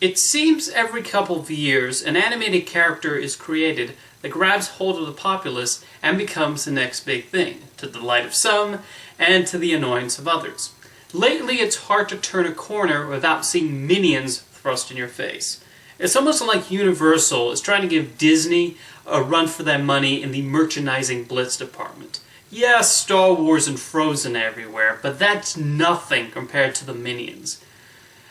It seems every couple of years an animated character is created that grabs hold of the populace and becomes the next big thing, to the delight of some and to the annoyance of others. Lately it's hard to turn a corner without seeing Minions thrust in your face. It's almost like Universal is trying to give Disney a run for their money in the merchandising blitz department. Yeah, Star Wars and Frozen everywhere, but that's nothing compared to the Minions.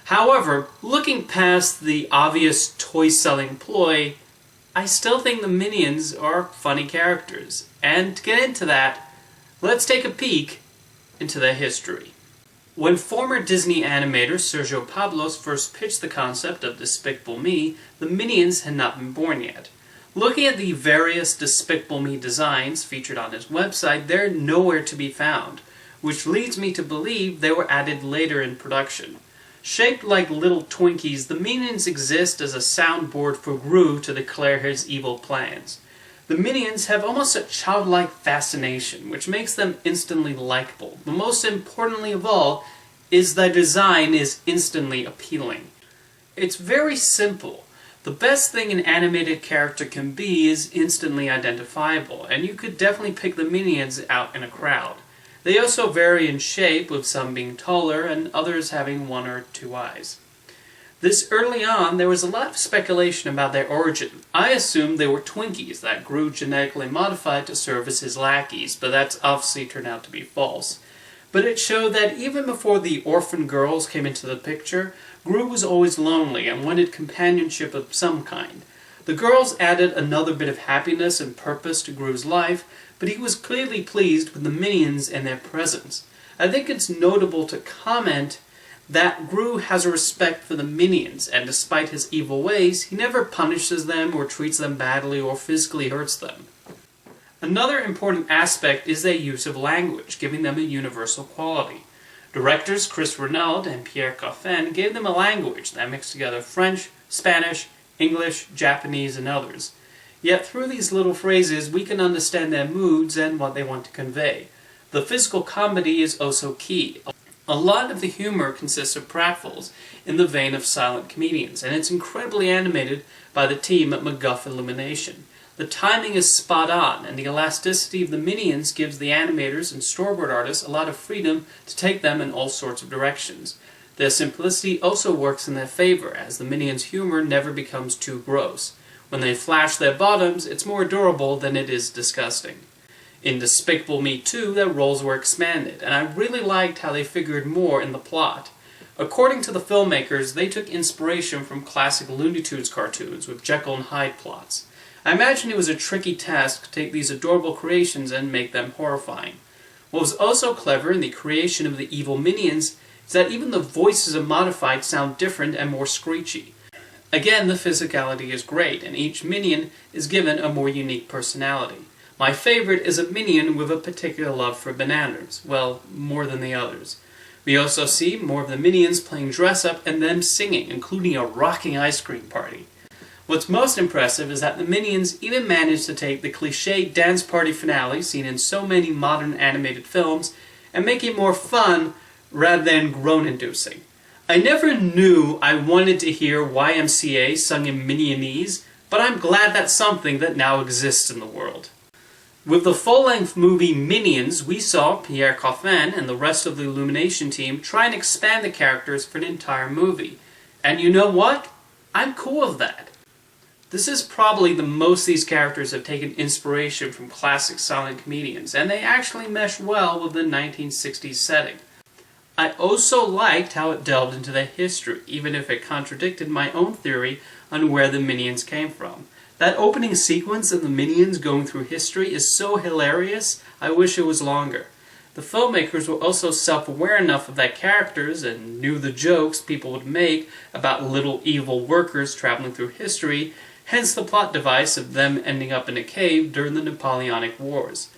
However, looking past the obvious toy-selling ploy, I still think the Minions are funny characters. And to get into that, let's take a peek into their history. When former Disney animator Sergio Pablos first pitched the concept of Despicable Me, the Minions had not been born yet. Looking at the various Despicable Me designs featured on his website, they're nowhere to be found, which leads me to believe they were added later in production. Shaped like little Twinkies, the Minions exist as a soundboard for Gru to declare his evil plans. The Minions have almost a childlike fascination, which makes them instantly likable. But most importantly of all, is their design is instantly appealing. It's very simple. The best thing an animated character can be is instantly identifiable, and you could definitely pick the Minions out in a crowd. They also vary in shape, with some being taller and others having one or two eyes. This early on, there was a lot of speculation about their origin. I assumed they were Twinkies that grew genetically modified to serve as his lackeys, but that's obviously turned out to be false. But it showed that even before the orphan girls came into the picture, Gru was always lonely and wanted companionship of some kind. The girls added another bit of happiness and purpose to Gru's life, but he was clearly pleased with the Minions and their presence. I think it's notable to comment that Gru has a respect for the Minions, and despite his evil ways, he never punishes them or treats them badly or physically hurts them. Another important aspect is their use of language, giving them a universal quality. Directors Chris Renaud and Pierre Coffin gave them a language that mixed together French, Spanish, English, Japanese, and others. Yet through these little phrases we can understand their moods and what they want to convey. The physical comedy is also key. A lot of the humor consists of pratfalls in the vein of silent comedians, and it's incredibly animated by the team at McGuff Illumination. The timing is spot on, and the elasticity of the Minions gives the animators and storyboard artists a lot of freedom to take them in all sorts of directions. Their simplicity also works in their favor, as the Minions' humor never becomes too gross. When they flash their bottoms, it's more adorable than it is disgusting. In Despicable Me 2, their roles were expanded, and I really liked how they figured more in the plot. According to the filmmakers, they took inspiration from classic Looney Tunes cartoons with Jekyll and Hyde plots. I imagine it was a tricky task to take these adorable creations and make them horrifying. What was also clever in the creation of the evil Minions is that even the voices of modified sound different and more screechy. Again, the physicality is great, and each Minion is given a more unique personality. My favorite is a Minion with a particular love for bananas, well, more than the others. We also see more of the Minions playing dress-up and them singing, including a rocking ice cream party. What's most impressive is that the Minions even managed to take the cliché dance party finale seen in so many modern animated films and make it more fun rather than groan-inducing. I never knew I wanted to hear YMCA sung in Minionese, but I'm glad that's something that now exists in the world. With the full-length movie Minions, we saw Pierre Coffin and the rest of the Illumination team try and expand the characters for an entire movie. And you know what? I'm cool with that. This is probably the most these characters have taken inspiration from classic silent comedians, and they actually mesh well with the 1960s setting. I also liked how it delved into their history, even if it contradicted my own theory on where the Minions came from. That opening sequence of the Minions going through history is so hilarious, I wish it was longer. The filmmakers were also self-aware enough of their characters and knew the jokes people would make about little evil workers traveling through history, hence the plot device of them ending up in a cave during the Napoleonic Wars.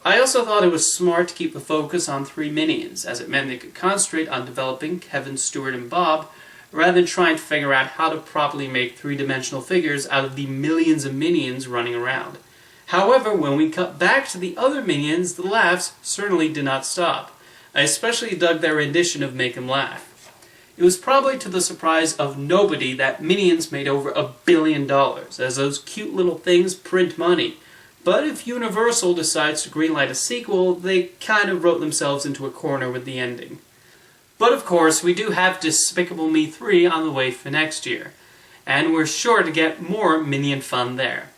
I also thought it was smart to keep the focus on 3 Minions, as it meant they could concentrate on developing Kevin, Stuart, and Bob, rather than trying to figure out how to properly make 3-dimensional figures out of the millions of Minions running around. However, when we cut back to the other Minions, the laughs certainly did not stop. I especially dug their rendition of Make 'em Laugh. It was probably to the surprise of nobody that Minions made over $1 billion, as those cute little things print money. But if Universal decides to greenlight a sequel, they kind of wrote themselves into a corner with the ending. But of course, we do have Despicable Me 3 on the way for next year, and we're sure to get more Minion fun there.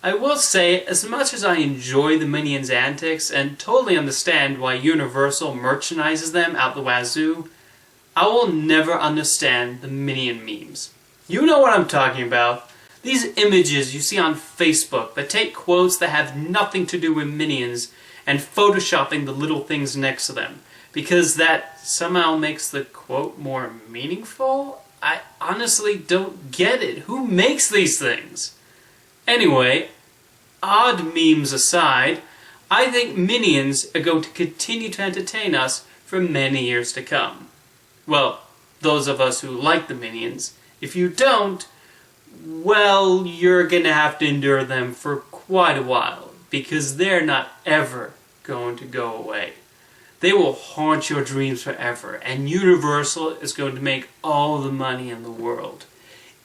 I will say, as much as I enjoy the Minions' antics and totally understand why Universal merchandises them out the wazoo, I will never understand the Minion memes. You know what I'm talking about. These images you see on Facebook that take quotes that have nothing to do with Minions and photoshopping the little things next to them, because that somehow makes the quote more meaningful? I honestly don't get it. Who makes these things? Anyway, odd memes aside, I think Minions are going to continue to entertain us for many years to come. Well, those of us who like the Minions. If you don't, well, you're gonna have to endure them for quite a while, because they're not ever going to go away. They will haunt your dreams forever, and Universal is going to make all the money in the world.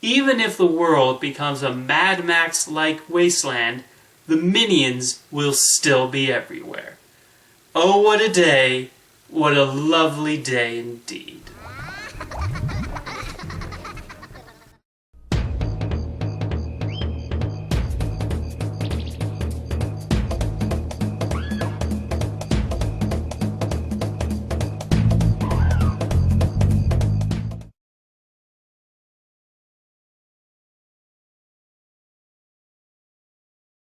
Even if the world becomes a Mad Max-like wasteland, the Minions will still be everywhere. Oh, what a day! What a lovely day indeed.